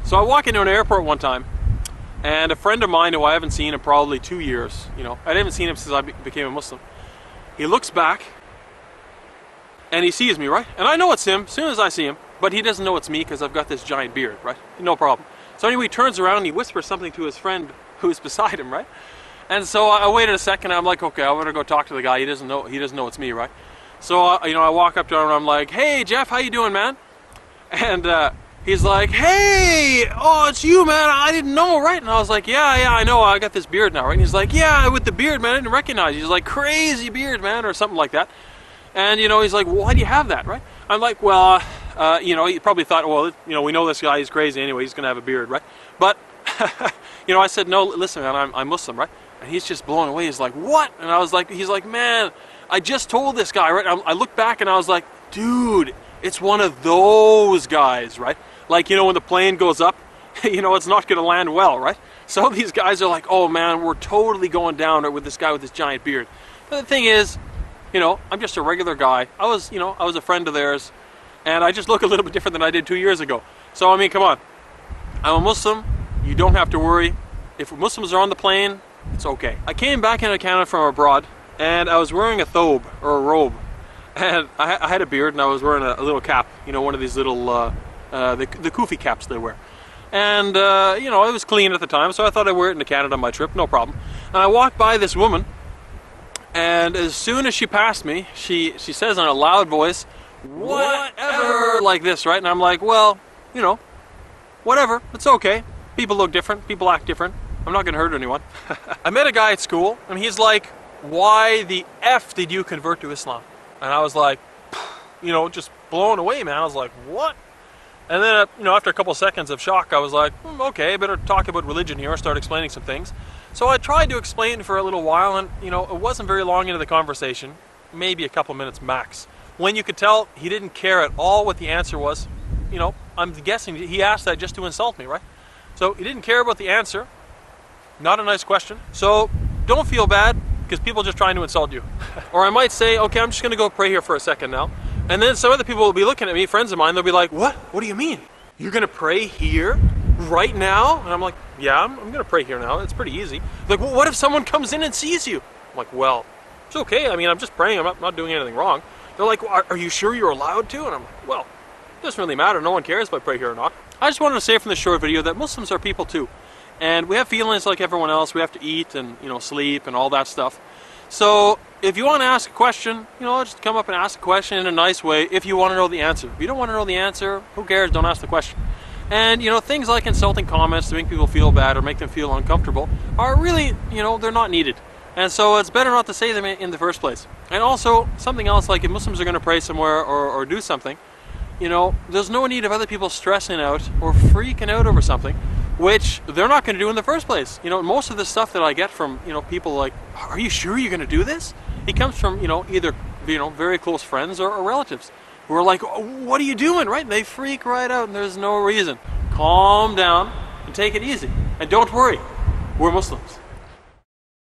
So I walk into an airport one time, and a friend of mine who I haven't seen in probably 2 years, you know, I haven't seen him since I became a Muslim. He looks back, and he sees me, right? And I know it's him as soon as I see him, but he doesn't know it's me because I've got this giant beard, right? No problem. So anyway, he turns around and he whispers something to his friend who's beside him, right? And so I waited a second. I'm like, okay, I want to go talk to the guy. He doesn't know it's me, right? So you know, I walk up to him and I'm like, hey, Jeff, how you doing, man? And he's like, hey, oh, it's you, man. I didn't know, right? And I was like, yeah, I know. I got this beard now, right? And he's like, yeah, with the beard, man. I didn't recognize you. He's like, crazy beard, man, or something like that. And, you know, he's like, well, why do you have that, right? I'm like, well, you know, he probably thought, well, you know, we know this guy. He's crazy anyway. He's going to have a beard, right? But, you know, I said, no, listen, man, I'm Muslim, right? And he's just blown away. He's like, what? And I was like, he's like, man, I just told this guy, right? I looked back and I was like, dude, it's one of those guys, right? Like, you know, when the plane goes up, you know, it's not going to land well, right? So these guys are like, oh man, we're totally going down with this guy with this giant beard. But the thing is, you know, I'm just a regular guy. I was a friend of theirs, and I just look a little bit different than I did 2 years ago. So, I mean, come on. I'm a Muslim. You don't have to worry. If Muslims are on the plane, it's okay. I came back into Canada from abroad, and I was wearing a thobe, or a robe. And I had a beard, and I was wearing a little cap. You know, one of these little, the kufi caps they wear. And, you know, it was clean at the time, so I thought I'd wear it into Canada on my trip, no problem. And I walked by this woman, and as soon as she passed me, she says in a loud voice, whatever, like this, right? And I'm like, well, you know, whatever, it's okay. People look different, people act different. I'm not gonna hurt anyone. I met a guy at school, and he's like, why the F did you convert to Islam? And I was like, you know, just blown away, man. I was like, what? And then, you know, after a couple seconds of shock, I was like, okay, I better talk about religion here, start explaining some things. So I tried to explain for a little while, and, you know, it wasn't very long into the conversation, maybe a couple minutes max, when you could tell he didn't care at all what the answer was. You know, I'm guessing he asked that just to insult me, right? So he didn't care about the answer. Not a nice question. So don't feel bad, because people are just trying to insult you. Or I might say, okay, I'm just going to go pray here for a second now. And then some other people will be looking at me, friends of mine, they'll be like, what? What do you mean? You're going to pray here? Right now? And I'm like, yeah, I'm going to pray here now. It's pretty easy. Like, well, what if someone comes in and sees you? I'm like, well, it's okay. I mean, I'm just praying. I'm not doing anything wrong. They're like, well, are you sure you're allowed to? And I'm like, well, it doesn't really matter. No one cares if I pray here or not. I just wanted to say from this short video that Muslims are people too. And we have feelings like everyone else. We have to eat and, you know, sleep and all that stuff. So if you want to ask a question, you know, just come up and ask a question in a nice way if you want to know the answer. If you don't want to know the answer, who cares? Don't ask the question. And, you know, things like insulting comments to make people feel bad or make them feel uncomfortable are really, you know, they're not needed. And so it's better not to say them in the first place. And also, something else, like if Muslims are going to pray somewhere or do something, you know, there's no need of other people stressing out or freaking out over something, which they're not going to do in the first place. You know, most of the stuff that I get from, you know, people like, are you sure you're going to do this? It comes from, you know, either, you know, very close friends or relatives who are like, oh, what are you doing, right? And they freak right out and there's no reason. Calm down and take it easy. And don't worry, we're Muslims.